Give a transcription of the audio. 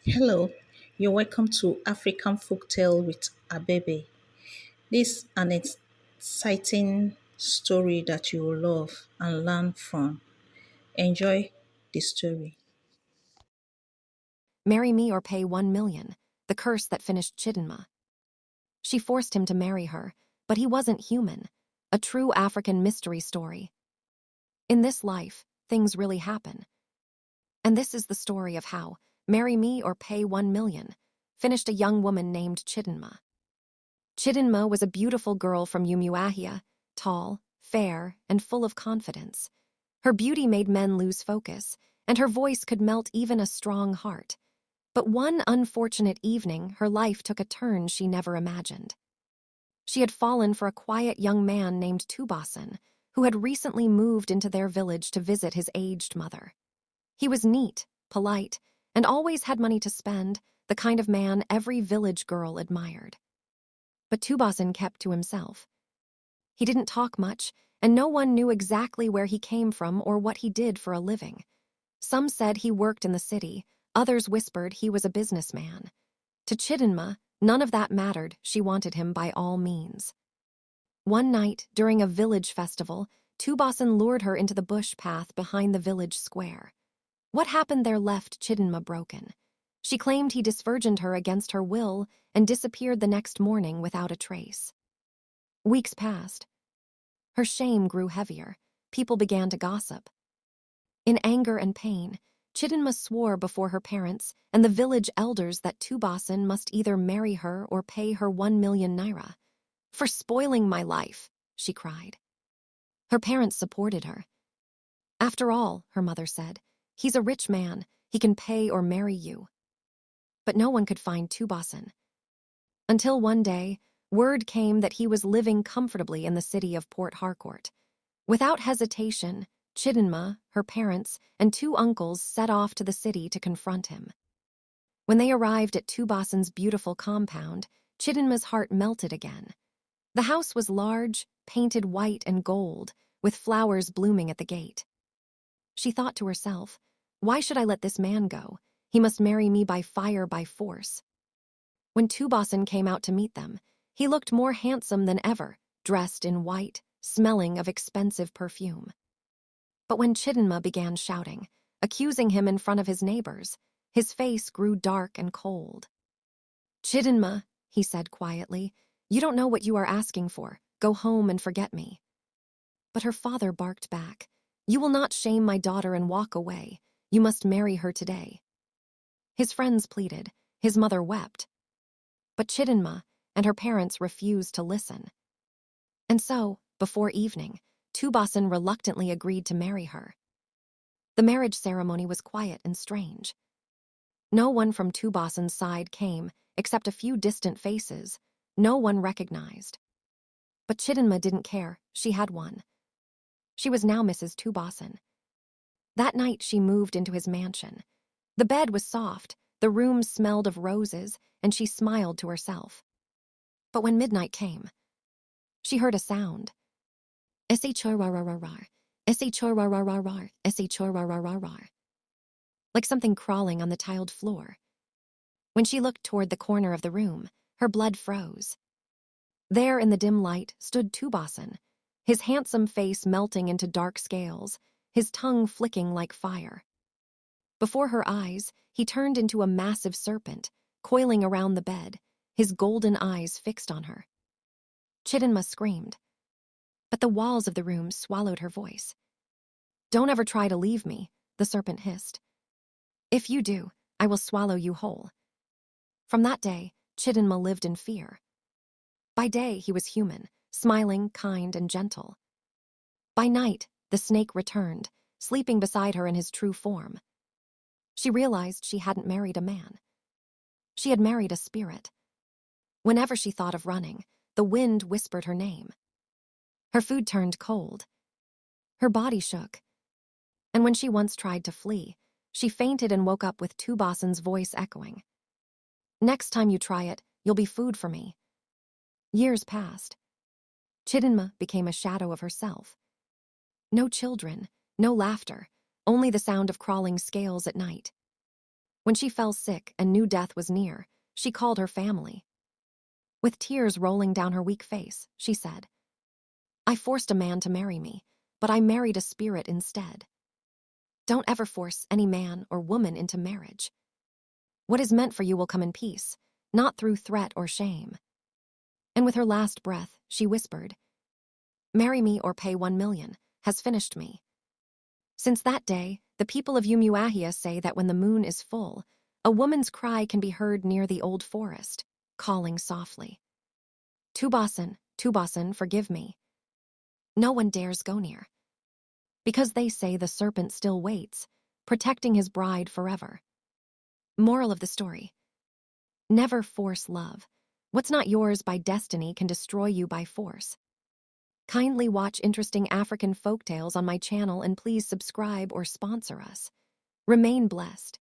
Hello, you're welcome to African Folktale with Abebe. This is an exciting story that you will love and learn from. Enjoy the story. Marry me or pay 1 million, the curse that finished Chidinmma. She forced him to marry her, but he wasn't human, a true African mystery story. In this life, things really happen. And this is the story of how Marry Me or Pay 1 million finished a young woman named Chidinmma. Chidinmma was a beautiful girl from Umuahia, tall, fair, and full of confidence. Her beauty made men lose focus, and her voice could melt even a strong heart. But one unfortunate evening, her life took a turn she never imagined. She had fallen for a quiet young man named Tuboson, who had recently moved into their village to visit his aged mother. He was neat, polite, and always had money to spend, the kind of man every village girl admired. But Tuboson kept to himself. He didn't talk much, and no one knew exactly where he came from or what he did for a living. Some said he worked in the city, others whispered he was a businessman. To Chidinmma, none of that mattered. She wanted him by all means. One night, during a village festival, Tuboson lured her into the bush path behind the village square. What happened there left Chidinmma broken. She claimed he disvirgined her against her will and disappeared the next morning without a trace. Weeks passed. Her shame grew heavier. People began to gossip. In anger and pain, Chidinmma swore before her parents and the village elders that Tuboson must either marry her or pay her 1 million naira. "For spoiling my life," she cried. Her parents supported her. "After all," her mother said, "he's a rich man. He can pay or marry you." But no one could find Tuboson. Until one day, word came that he was living comfortably in the city of Port Harcourt. Without hesitation, Chidinmma, her parents, and two uncles set off to the city to confront him. When they arrived at Tuboson's beautiful compound, Chidinmma's heart melted again. The house was large, painted white and gold, with flowers blooming at the gate. She thought to herself, "Why should I let this man go? He must marry me by fire, by force." When Tuboson came out to meet them, he looked more handsome than ever, dressed in white, smelling of expensive perfume. But when Chidinmma began shouting, accusing him in front of his neighbors, his face grew dark and cold. "Chidinmma," he said quietly, "you don't know what you are asking for. Go home and forget me." But her father barked back, "You will not shame my daughter and walk away. You must marry her today." His friends pleaded, his mother wept. But Chidinmma and her parents refused to listen. And so, before evening, Tuboson reluctantly agreed to marry her. The marriage ceremony was quiet and strange. No one from Tuboson's side came, except a few distant faces. No one recognized. But Chidinmma didn't care. She had one. She was now Mrs. Tuboson. That night she moved into his mansion. The bed was soft, the room smelled of roses, and she smiled to herself. But when midnight came, she heard a sound. Esi-chor-rar-rar-rar, esi-chor-rar-rar-rar, esi-chor-rar-rar-rar, like something crawling on the tiled floor. When she looked toward the corner of the room, her blood froze. There in the dim light stood Tuboson, his handsome face melting into dark scales, his tongue flicking like fire. Before her eyes, he turned into a massive serpent, coiling around the bed, his golden eyes fixed on her. Chidinmma screamed. But the walls of the room swallowed her voice. "Don't ever try to leave me," the serpent hissed. "If you do, I will swallow you whole." From that day, Chidinmma lived in fear. By day, he was human, smiling, kind, and gentle. By night, the snake returned, sleeping beside her in his true form. She realized she hadn't married a man. She had married a spirit. Whenever she thought of running, the wind whispered her name. Her food turned cold. Her body shook. And when she once tried to flee, she fainted and woke up with Tuboson's voice echoing. "Next time you try it, you'll be food for me." Years passed. Chidinmma became a shadow of herself. No children, no laughter, only the sound of crawling scales at night. When she fell sick and knew death was near, she called her family. With tears rolling down her weak face, she said, "I forced a man to marry me, but I married a spirit instead. Don't ever force any man or woman into marriage. What is meant for you will come in peace, not through threat or shame." And with her last breath, she whispered, "Marry me or pay 1 million, has finished me." Since that day, the people of Umuahia say that when the moon is full, a woman's cry can be heard near the old forest, calling softly, "Tuboson, Tuboson, forgive me." No one dares go near, because they say the serpent still waits, protecting his bride forever. Moral of the story: never force love. What's not yours by destiny can destroy you by force. Kindly watch interesting African folktales on my channel and please subscribe or sponsor us. Remain blessed.